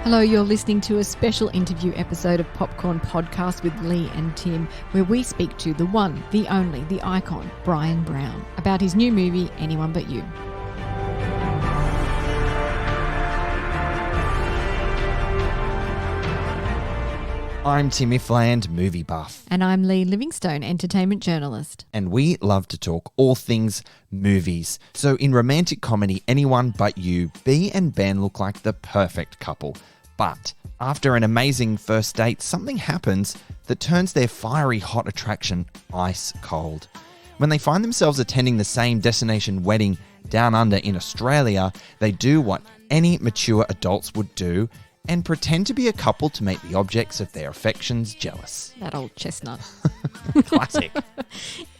Hello, you're listening to a special interview episode of Popcorn Podcast with Lee and Tim, where we speak to the one, the only, the icon, Bryan Brown, about his new movie, Anyone But You. I'm Tim Ifland, movie buff. And I'm Lee Livingstone, entertainment journalist. And we love to talk all things movies. So in romantic comedy, Anyone But You, Bea and Ben look like the perfect couple. But after an amazing first date, something happens that turns their fiery hot attraction ice cold. When they find themselves attending the same destination wedding down under in Australia, they do what any mature adults would do and pretend to be a couple to make the objects of their affections jealous. That old chestnut. Classic.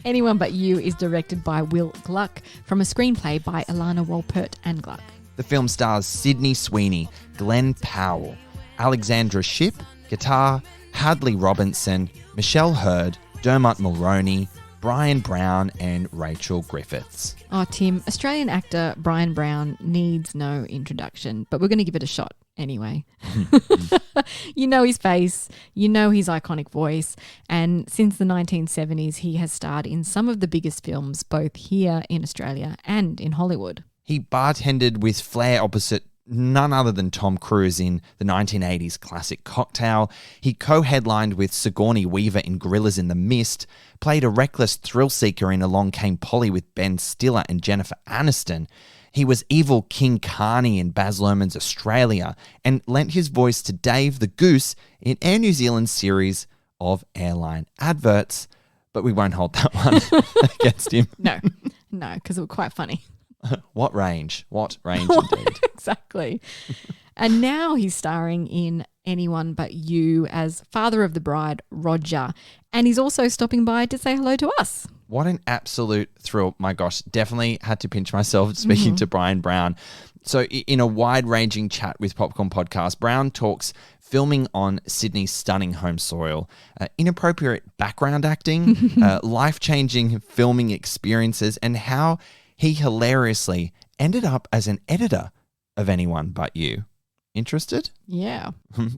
Anyone But You is directed by Will Gluck from a screenplay by Ilana Walpert and Gluck. The film stars Sydney Sweeney, Glenn Powell, Alexandra Shipp, guitar, Hadley Robinson, Michelle Hurd, Dermot Mulroney, Bryan Brown and Rachel Griffiths. Oh, Tim, Australian actor Bryan Brown needs no introduction, but we're going to give it a shot anyway. You know his face, you know his iconic voice, and since the 1970s, he has starred in some of the biggest films, both here in Australia and in Hollywood. He bartended with flair opposite none other than Tom Cruise in the 1980s classic Cocktail. He co-headlined with Sigourney Weaver in Gorillas in the Mist, played a reckless thrill-seeker in Along Came Polly with Ben Stiller and Jennifer Aniston. He was evil King Carney in Baz Luhrmann's Australia and lent his voice to Dave the Goose in Air New Zealand's series of airline adverts. But we won't hold that one against him. No, because it was quite funny. What range? What range indeed. Exactly. And now he's starring in Anyone But You as father of the bride, Roger. And he's also stopping by to say hello to us. What an absolute thrill. My gosh, definitely had to pinch myself speaking to Bryan Brown. So in a wide-ranging chat with Popcorn Podcast, Brown talks filming on Sydney's stunning home soil, inappropriate background acting, life-changing filming experiences, and how he hilariously ended up as an editor of Anyone But You. Interested? Yeah.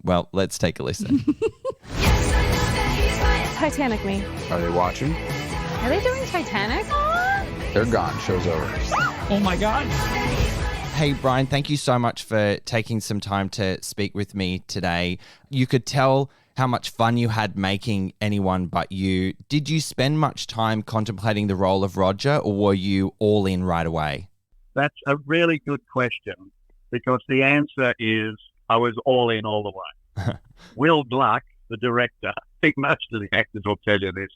Well, let's take a listen. Titanic me. Are they watching? Are they doing Titanic? They're gone. Show's over. Oh my God. Hey, Bryan, thank you so much for taking some time to speak with me today. You could tell how much fun you had making Anyone But You. Did you spend much time contemplating the role of Roger, or were you all in right away? That's a really good question, because the answer is I was all in all the way. Will Gluck, the director, I think most of the actors will tell you this,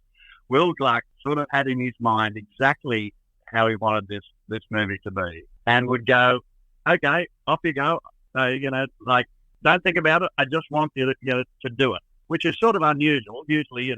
Will Gluck sort of had in his mind exactly how he wanted this movie to be, and would go, okay, off you go. Don't think about it. I just want you to do it, which is sort of unusual. Usually, you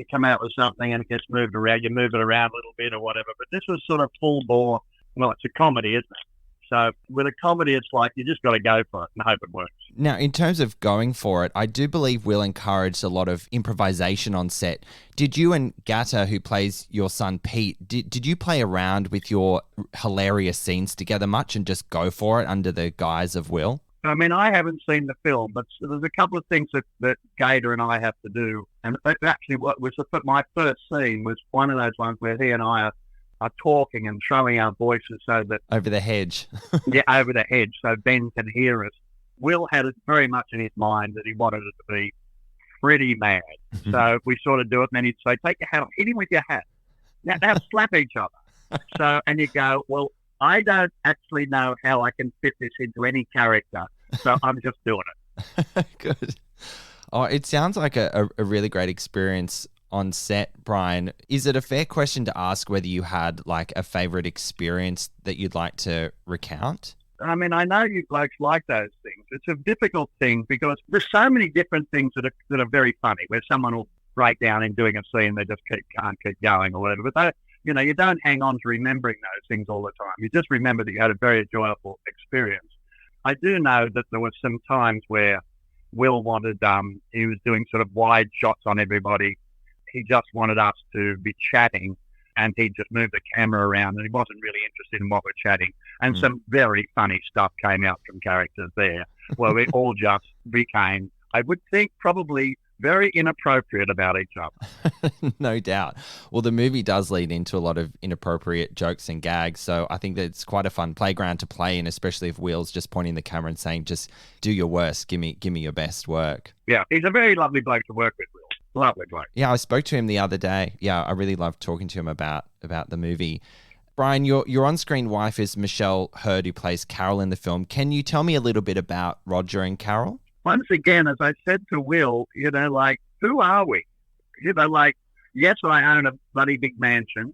come out with something and it gets moved around. You move it around a little bit or whatever. But this was sort of full bore. Well, it's a comedy, isn't it? So with a comedy, it's like you just got to go for it and hope it works. Now, in terms of going for it, I do believe Will encouraged a lot of improvisation on set. Did you and Gatta, who plays your son Pete, did you play around with your hilarious scenes together much and just go for it under the guise of Will? I mean, I haven't seen the film, but there's a couple of things that Gator and I have to do. And actually, what was my first scene was one of those ones where he and I are talking and throwing our voices so that... Over the hedge. Yeah, over the hedge, so Ben can hear us. Will had it very much in his mind that he wanted it to be pretty mad. So we sort of do it, and then he'd say, take your hat off, hit him with your hat. Now slap each other. So, and you go, well, I don't actually know how I can fit this into any character, so I'm just doing it. Good. Oh, it sounds like a really great experience on set, Bryan. Is it a fair question to ask whether you had like a favourite experience that you'd like to recount? I mean, I know you blokes like those things. It's a difficult thing because there's so many different things that are very funny, where someone will break down in doing a scene, they just can't keep going or whatever. But you don't hang on to remembering those things all the time. You just remember that you had a very enjoyable experience. I do know that there were some times where Will wanted, he was doing sort of wide shots on everybody. He just wanted us to be chatting and he'd just move the camera around and he wasn't really interested in what we're chatting. And some very funny stuff came out from characters there where we all just became, I would think, probably very inappropriate about each other. No doubt. Well, the movie does lead into a lot of inappropriate jokes and gags, so I think that it's quite a fun playground to play in, especially if Will's just pointing the camera and saying, just do your worst, give me your best work. Yeah, he's a very lovely bloke to work with, Will. Lovely bloke. Yeah, I spoke to him the other day. Yeah, I really loved talking to him about the movie. Bryan, your on-screen wife is Michelle Hurd, who plays Carol in the film. Can you tell me a little bit about Roger and Carol? Once again, as I said to Will, like, who are we? Like, yes, I own a bloody big mansion.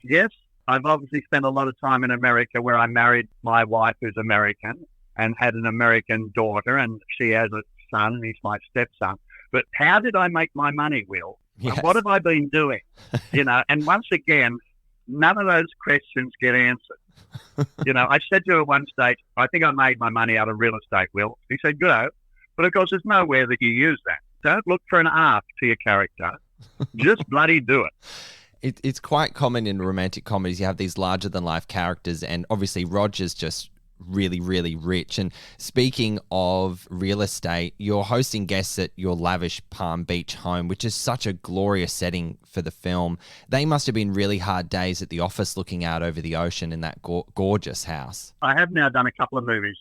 Yes, I've obviously spent a lot of time in America where I married my wife who's American and had an American daughter, and she has a son, and he's my stepson. But how did I make my money, Will? Yes. What have I been doing? And once again, none of those questions get answered. I said to her at one stage, I think I made my money out of real estate, Will. He said, good. But of course, there's nowhere that you use that. Don't look for an arc to your character. Just bloody do it. It's quite common in romantic comedies. You have these larger-than-life characters, and obviously Roger's just really, really rich. And speaking of real estate, you're hosting guests at your lavish Palm Beach home, which is such a glorious setting for the film. They must have been really hard days at the office looking out over the ocean in that gorgeous house. I have now done a couple of movies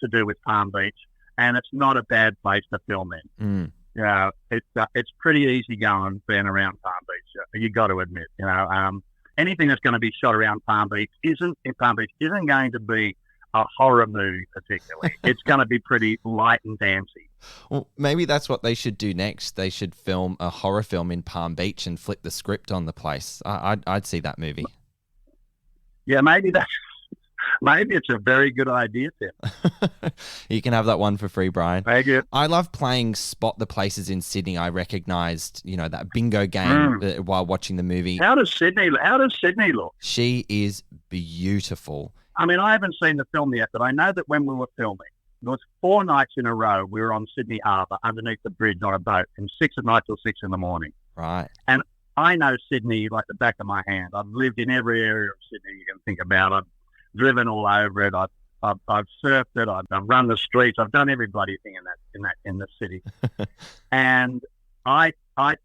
to do with Palm Beach, and it's not a bad place to film in. It's pretty easy going being around Palm Beach. You got to admit, anything that's going to be shot around Palm Beach isn't going to be a horror movie particularly. It's going to be pretty light and dancy. Well, maybe that's what they should do next. They should film a horror film in Palm Beach and flip the script on the place. I'd see that movie. Yeah, maybe it's a very good idea, Tim. You can have that one for free, Bryan. Thank you. I love playing Spot the Places in Sydney. I recognised, that bingo game while watching the movie. How does Sydney look? She is beautiful. I mean, I haven't seen the film yet, but I know that when we were filming, there was 4 nights in a row we were on Sydney Harbour underneath the bridge on a boat from 6 at night till 6 in the morning. Right. And I know Sydney like the back of my hand. I've lived in every area of Sydney you can think about. I've driven all over it. I've surfed it. I've run the streets. I've done every bloody thing in the city. And I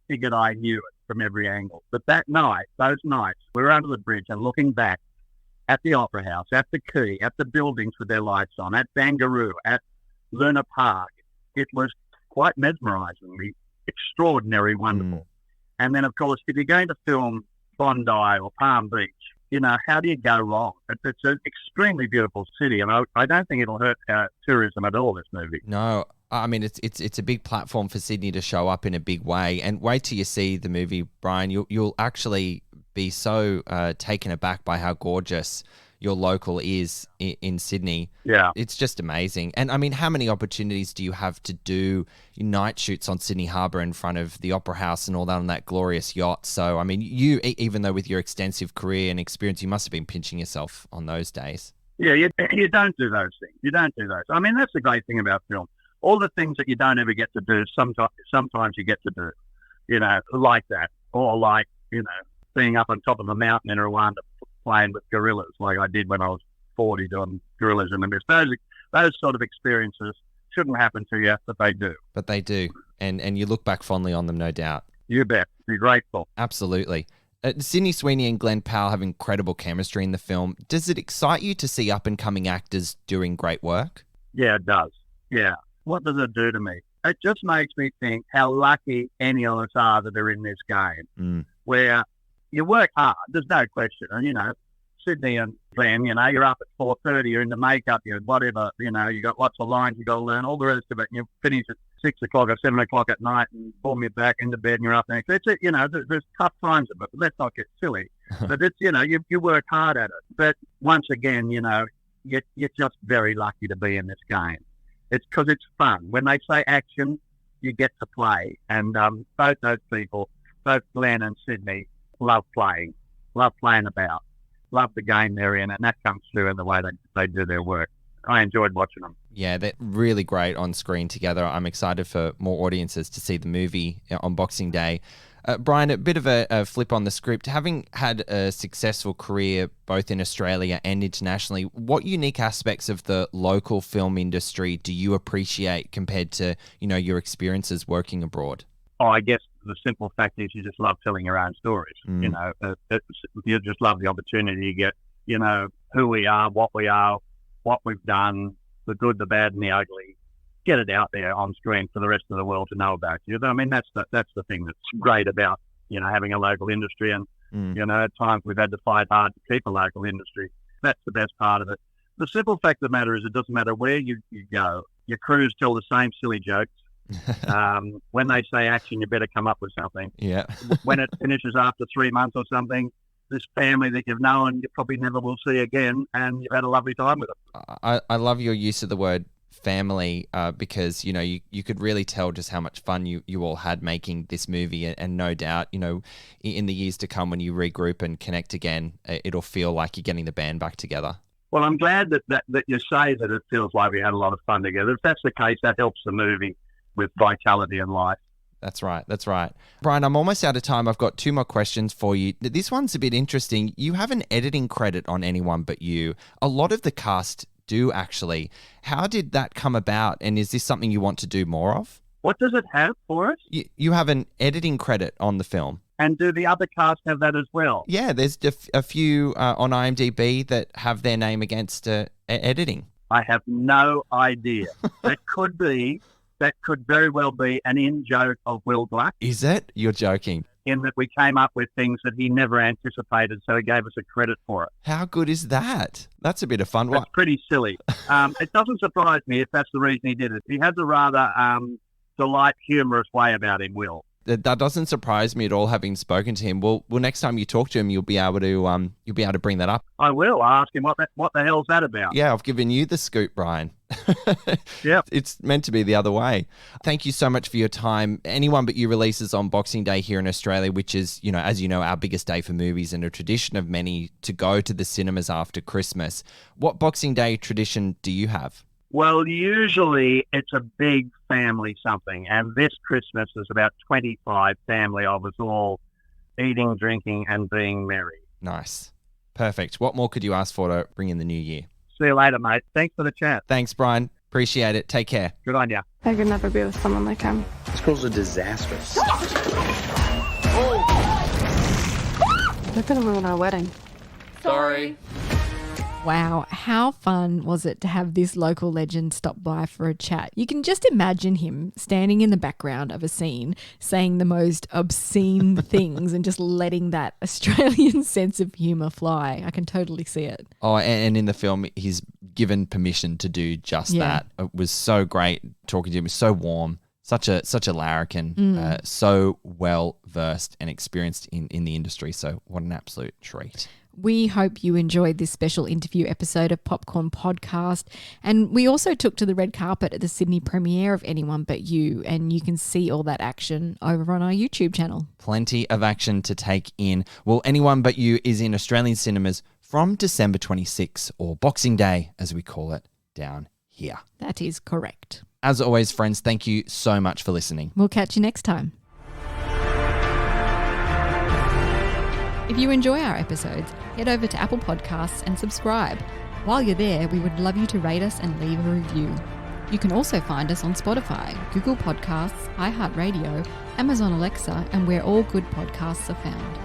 figured I knew it from every angle. But those nights, we were under the bridge and looking back at the Opera House, at the Quay, at the buildings with their lights on, at Banger, at Luna Park. It was quite mesmerisingly extraordinary, wonderful. And then, of course, if you're going to film Bondi or Palm Beach, how do you go wrong? It's an extremely beautiful city, and I don't think it'll hurt tourism at all, this movie. No, I mean, it's a big platform for Sydney to show up in a big way. And wait till you see the movie, Bryan. You'll actually be so taken aback by how gorgeous your local is in Sydney. Yeah. It's just amazing. And I mean, how many opportunities do you have to do night shoots on Sydney Harbour in front of the Opera House and all that on that glorious yacht? So, I mean, you, even though with your extensive career and experience, you must have been pinching yourself on those days. Yeah, you don't do those things. You don't do those. I mean, that's the great thing about film. All the things that you don't ever get to do, sometimes you get to do, like that. Or like, being up on top of a mountain in Rwanda playing with gorillas like I did when I was 40 doing gorillas in the mist. Those sort of experiences shouldn't happen to you, but they do. But they do. And you look back fondly on them, no doubt. You bet. You're grateful. Absolutely. Sydney Sweeney and Glenn Powell have incredible chemistry in the film. Does it excite you to see up-and-coming actors doing great work? Yeah, it does. Yeah. What does it do to me? It just makes me think how lucky any of us are that are in this game, where you work hard. There's no question. And, Sydney and Glenn, you're up at 4:30, you're in the makeup, whatever, you got lots of lines you got to learn, all the rest of it. And you finish at 6 o'clock or 7 o'clock at night and boom, you're back into bed and you're up next. It's it, there's tough times of it, but let's not get silly. But it's, you work hard at it. But once again, you're just very lucky to be in this game. It's because it's fun. When they say action, you get to play. And both those people, both Glenn and Sydney, love playing about, love the game they're in, and that comes through in the way they do their work. I enjoyed watching them. Yeah, they're really great on screen together. I'm excited for more audiences to see the movie on Boxing Day. Bryan, a bit of a flip on the script. Having had a successful career both in Australia and internationally, what unique aspects of the local film industry do you appreciate compared to, your experiences working abroad? Oh, I guess the simple fact is you just love telling your own stories. You just love the opportunity to get, who we are, what we've done, the good, the bad, and the ugly. Get it out there on screen for the rest of the world to know about you. I mean, that's the thing that's great about, having a local industry. And, at times we've had to fight hard to keep a local industry. That's the best part of it. The simple fact of the matter is it doesn't matter where you go. Your crews tell the same silly jokes. When they say action, you better come up with something. Yeah. When it finishes after 3 months or something, this family that you've known you probably never will see again, and you've had a lovely time with them. I love your use of the word family because you could really tell just how much fun you all had making this movie, and no doubt in the years to come when you regroup and connect again, it'll feel like you're getting the band back together. Well, I'm glad that you say that it feels like we had a lot of fun together. If that's the case, that helps the movie with vitality and life. That's right. Bryan, I'm almost out of time. I've got 2 more questions for you. This one's a bit interesting. You have an editing credit on Anyone But You. A lot of the cast do, actually. How did that come about, and is this something you want to do more of? What does it have for us? You have an editing credit on the film. And do the other cast have that as well? Yeah, there's a few on IMDb that have their name against editing. I have no idea. That could very well be an in-joke of Will Gluck. Is it? You're joking. In that we came up with things that he never anticipated, so he gave us a credit for it. How good is that? That's a bit of fun. It's pretty silly. It doesn't surprise me if that's the reason he did it. He has a rather humorous way about him, Will. That doesn't surprise me at all, having spoken to him. Well, next time you talk to him, you'll be able to bring that up. I will. I'll ask him what the hell's that about. Yeah, I've given you the scoop, Bryan. Yeah, it's meant to be the other way. Thank you so much for your time. Anyone But You releases on Boxing Day here in Australia, which is, as you know, our biggest day for movies and a tradition of many to go to the cinemas after Christmas. What Boxing Day tradition do you have? Well, usually it's a big family something, and this Christmas is about 25 family of us all eating, drinking, and being merry. Nice. Perfect. What more could you ask for to bring in the new year? See you later, mate. Thanks for the chat. Thanks, Bryan. Appreciate it. Take care. Good on ya. I could never be with someone like him. This girl's a disaster. They're gonna ruin our wedding. Sorry. Wow, how fun was it to have this local legend stop by for a chat? You can just imagine him standing in the background of a scene saying the most obscene things and just letting that Australian sense of humour fly. I can totally see it. Oh, and in the film, he's given permission to do just that. It was so great talking to him. It was so warm. Such a larrikin, so well versed and experienced in the industry. So what an absolute treat. We hope you enjoyed this special interview episode of Popcorn Podcast. And we also took to the red carpet at the Sydney premiere of Anyone But You, and you can see all that action over on our YouTube channel. Plenty of action to take in. Well, Anyone But You is in Australian cinemas from December 26, or Boxing Day, as we call it, down here. That is correct. As always, friends, thank you so much for listening. We'll catch you next time. If you enjoy our episodes, head over to Apple Podcasts and subscribe. While you're there, we would love you to rate us and leave a review. You can also find us on Spotify, Google Podcasts, iHeartRadio, Amazon Alexa, and where all good podcasts are found.